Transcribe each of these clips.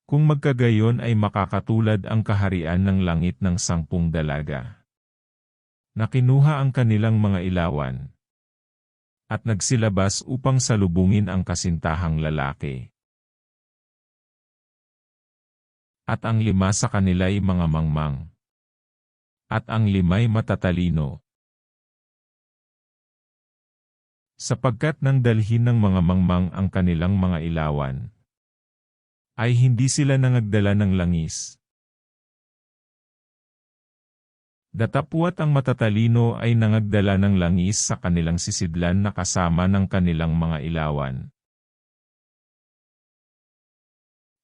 Kung magkagayon ay makakatulad ang kaharian ng langit ng 10 dalaga, na kinuha ang kanilang mga ilawan, at nagsilabas upang salubungin ang kasintahang lalaki. At ang 5 sa kanila'y mga mangmang, at ang 5'y matatalino. Sapagkat nang dalhin ng mga mangmang ang kanilang mga ilawan, ay hindi sila nangagdala ng langis. Datapwat ang matatalino ay nangagdala ng langis sa kanilang sisidlan na kasama ng kanilang mga ilawan.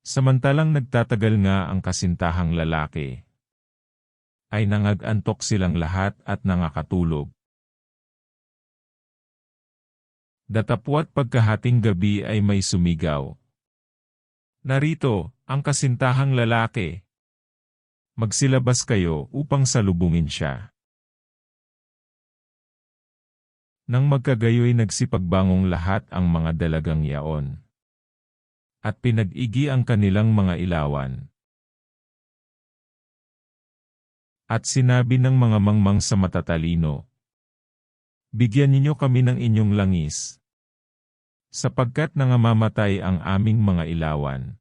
Samantalang nagtatagal nga ang kasintahang lalaki, ay nangag-antok silang lahat at nangakatulog. Datapwat pagkahating gabi ay may sumigaw, "Narito, ang kasintahang lalaki. Magsilabas kayo upang salubungin siya." Nang magkagayoy nagsipagbangong lahat ang mga dalagang yaon, at pinag-igi ang kanilang mga ilawan. At sinabi ng mga mangmang sa matatalino, "Bigyan ninyo kami ng inyong langis, sapagkat nangamamatay ang aming mga ilawan."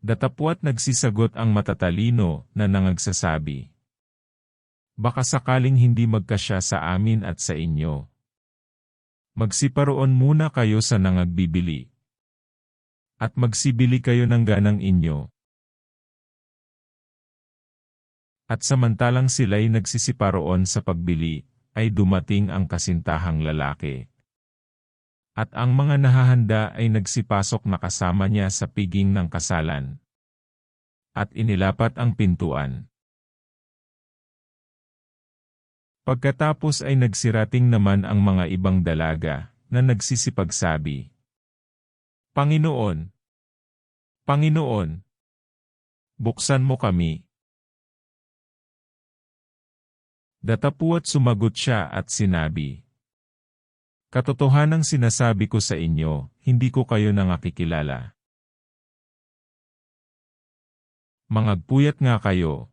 Datapwat nagsisagot ang matatalino na nangagsasabi, "Baka sakaling hindi magkasya sa amin at sa inyo. Magsiparoon muna kayo sa nangagbibili, at magsibili kayo ng ganang inyo." At samantalang sila'y nagsisiparoon sa pagbili, ay dumating ang kasintahang lalaki. At ang mga nahahanda ay nagsipasok na kasama niya sa piging ng kasalan. At inilapat ang pintuan. Pagkatapos ay nagsirating naman ang mga ibang dalaga, na nagsisipagsabi, "Panginoon! Panginoon! Buksan mo kami." Datapwat sumagot siya at sinabi, "Katotohanang sinasabi ko sa inyo, hindi ko kayo nangakikilala. Mangagpuyat nga kayo,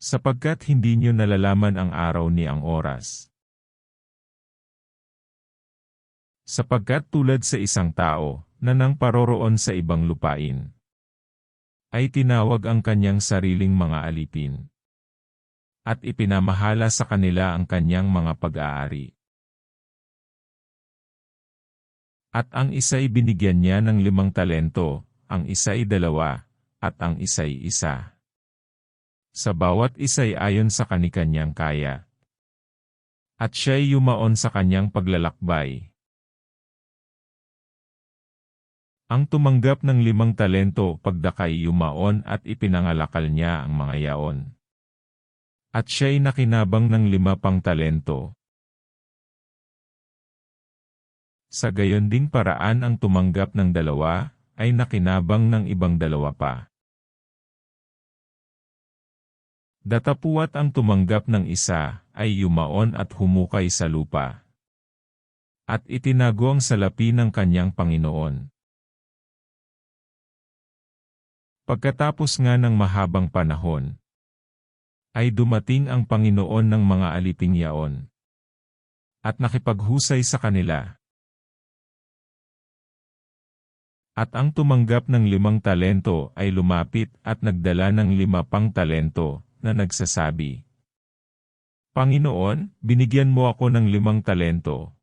sapagkat hindi niyo nalalaman ang araw ni ang oras. Sapagkat tulad sa isang tao, na nang paroroon sa ibang lupain, ay tinawag ang kanyang sariling mga alipin, at ipinamahala sa kanila ang kanyang mga pag-aari. At ang isa'y binigyan niya ng 5 talento, ang isa'y 2, at ang isa'y 1. Sa bawat isa'y ayon sa kanikanyang kaya. At siya'y yumaon sa kanyang paglalakbay. Ang tumanggap ng 5 talento pagdakay yumaon at ipinangalakal niya ang mga yaon. At siya'y nakinabang ng 5 pang talento. Sa gayon ding paraan ang tumanggap ng 2, ay nakinabang ng ibang 2 pa. Datapwat ang tumanggap ng 1, ay yumaon at humukay sa lupa. At itinago ang salapi ng kanyang Panginoon. Pagkatapos nga ng mahabang panahon, ay dumating ang Panginoon ng mga aliping yaon, at nakipaghusay sa kanila. At ang tumanggap ng 5 talento ay lumapit at nagdala ng 5 pang talento, na nagsasabi, "Panginoon, binigyan mo ako ng 5 talento.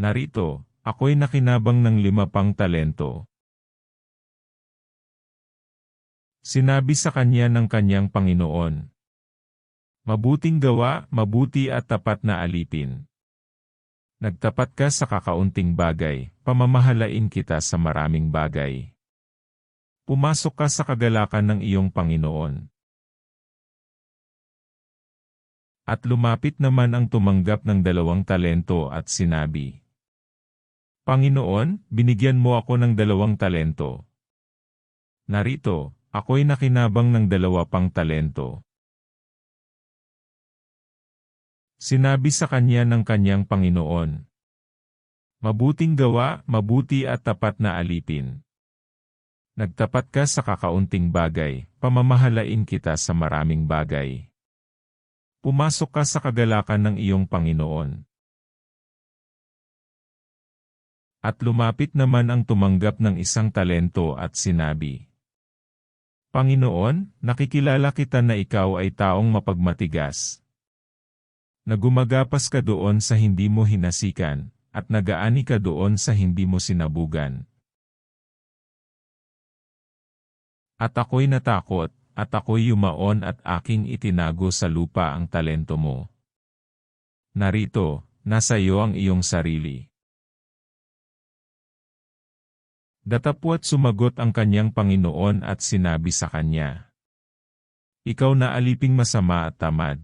Narito, ako'y nakinabang ng 5 pang talento." Sinabi sa kanya ng kanyang Panginoon, "Mabuting gawa, mabuti at tapat na alipin. Nagtapat ka sa kakaunting bagay, pamamahalain kita sa maraming bagay. Pumasok ka sa kagalakan ng iyong Panginoon." At lumapit naman ang tumanggap ng 2 talento at sinabi, "Panginoon, binigyan mo ako ng 2 talento. Narito, ako'y nakinabang ng 2 pang talento." Sinabi sa kanya ng kanyang Panginoon, Mabuting gawa, mabuti at tapat na alipin. Nagtapat ka sa kakaunting bagay, pamamahalain kita sa maraming bagay. Pumasok ka sa kagalakan ng iyong Panginoon. At lumapit naman ang tumanggap ng isang talento at sinabi, Panginoon, nakikilala kita na ikaw ay taong mapagmatigas. Na gumagapas ka doon sa hindi mo hinasikan, at nagaani ka doon sa hindi mo sinabugan. At ako'y natakot, at ako'y yumaon at aking itinago sa lupa ang talento mo. Narito, nasa iyo ang iyong sarili. Datapwat sumagot ang kanyang Panginoon at sinabi sa kanya, Ikaw na aliping masama at tamad.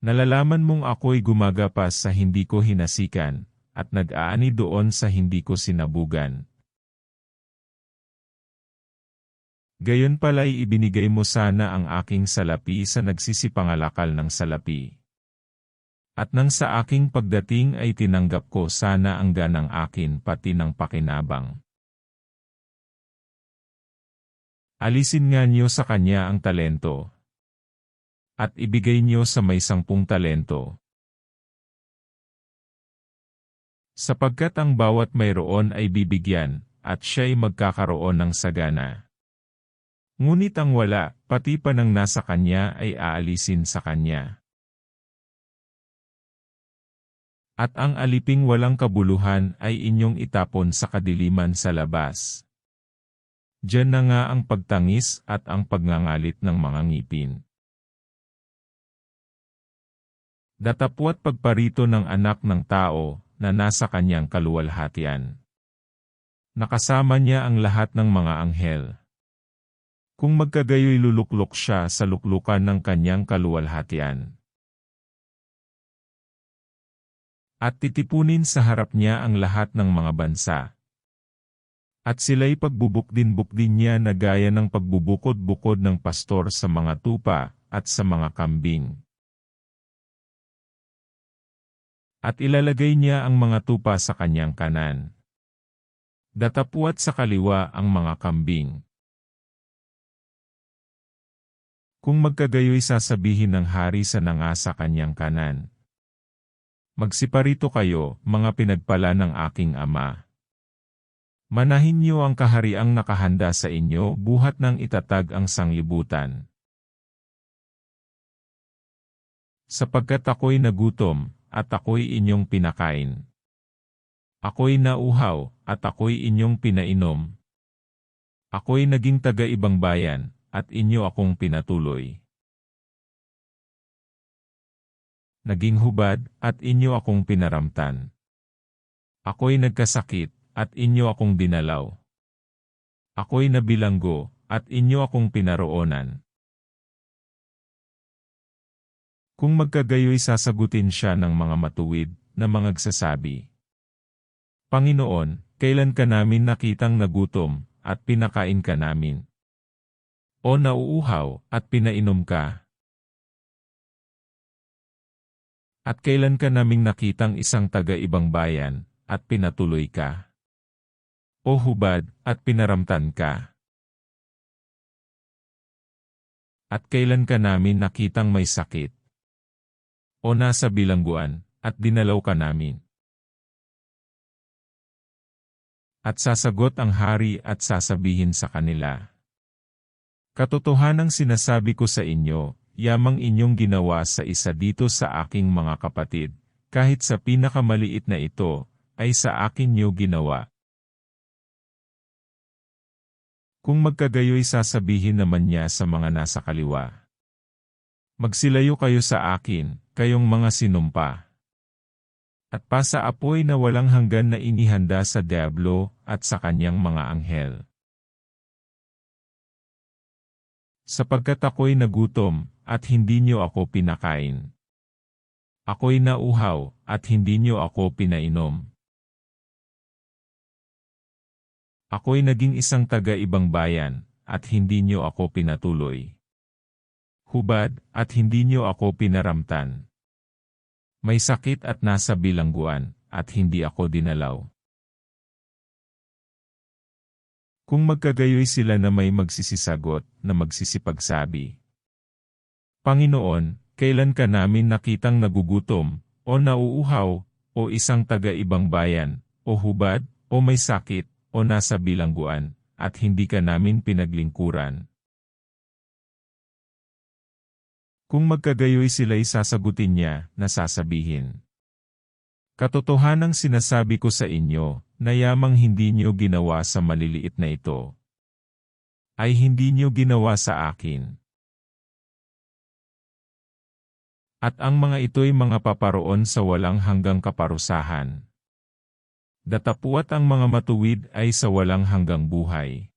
Nalalaman mong ako'y gumagapas sa hindi ko hinasikan, at nag-aani doon sa hindi ko sinabugan. Gayon pala'y ibinigay mo sana ang aking salapi sa nagsisipangalakal ng salapi. At nang sa aking pagdating ay tinanggap ko sana ang ganang akin pati ng pakinabang. Alisin nga niyo sa kanya ang talento. At ibigay niyo sa may 10 talento. Sapagkat ang bawat mayroon ay bibigyan, at siya'y magkakaroon ng sagana. Ngunit ang wala, pati pa ng nasa kanya ay aalisin sa kanya. At ang aliping walang kabuluhan ay inyong itapon sa kadiliman sa labas. Diyan na nga ang pagtangis at ang pagngangalit ng mga ngipin. Datapwat pagparito ng anak ng tao na nasa kanyang kaluwalhatian. Nakasama niya ang lahat ng mga anghel. Kung magkagayoy luluklok siya sa luklukan ng kanyang kaluwalhatian. At titipunin sa harap niya ang lahat ng mga bansa. At sila'y pagbubukdin-bukdin niya na gaya ng pagbubukod-bukod ng pastor sa mga tupa at sa mga kambing. At ilalagay niya ang mga tupa sa kanyang kanan. Datapwat sa kaliwa ang mga kambing. Kung magkagayoy sasabihin ng hari sa nanga sa kanyang kanan, Magsiparito kayo, mga pinagpala ng aking Ama. Manahin niyo ang kahariang nakahanda sa inyo buhat ng itatag ang sanglibutan. Sapagkat ako'y nagutom, at ako'y inyong pinakain. Ako'y nauhaw, at ako'y inyong pinainom. Ako'y naging taga-ibang bayan, at inyo akong pinatuloy. Naging hubad, at inyo akong pinaramtan. Ako'y nagkasakit, at inyo akong dinalaw. Ako'y nabilanggo, at inyo akong pinaroonan. Kung magkagayoy sasagutin siya ng mga matuwid, na mangagsasabi, Panginoon, kailan ka namin nakitang nagutom, at pinakain ka namin? O nauuhaw, at pinainom ka? At kailan ka naming nakitang isang taga-ibang bayan, at pinatuloy ka? O hubad, at pinaramtan ka? At kailan ka namin nakitang may sakit? O nasa bilangguan, at dinalaw ka namin? At sasagot ang hari at sasabihin sa kanila, Katotohanang sinasabi ko sa inyo, yamang inyong ginawa sa isa dito sa aking mga kapatid, kahit sa pinakamaliit na ito, ay sa akin niyo ginawa. Kung magkagayoy sasabihin naman niya sa mga nasa kaliwa, Magsilayo kayo sa akin, kayong mga sinumpa. At pa sa apoy na walang hanggan na inihanda sa diablo at sa kanyang mga anghel. Sapagkat ako'y nagutom, at hindi niyo ako pinakain. Ako'y nauhaw, at hindi niyo ako pinainom. Ako'y naging isang taga-ibang bayan, at hindi niyo ako pinatuloy. Hubad, at hindi niyo ako pinaramtan. May sakit at nasa bilangguan, at hindi ako dinalaw. Kung magkagayoy sila na may magsisisagot na magsisipagsabi, Panginoon, kailan ka namin nakitang nagugutom, o nauuhaw, o isang taga-ibang bayan, o hubad, o may sakit, o nasa bilangguan, at hindi ka namin pinaglingkuran? Kung magkagayoy sila'y sasagutin niya, na sasabihin, Katotohanang sinasabi ko sa inyo, na yamang hindi niyo ginawa sa maliliit na ito, ay hindi niyo ginawa sa akin. At ang mga ito'y mga paparoon sa walang hanggang kaparusahan. Datapuat ang mga matuwid ay sa walang hanggang buhay.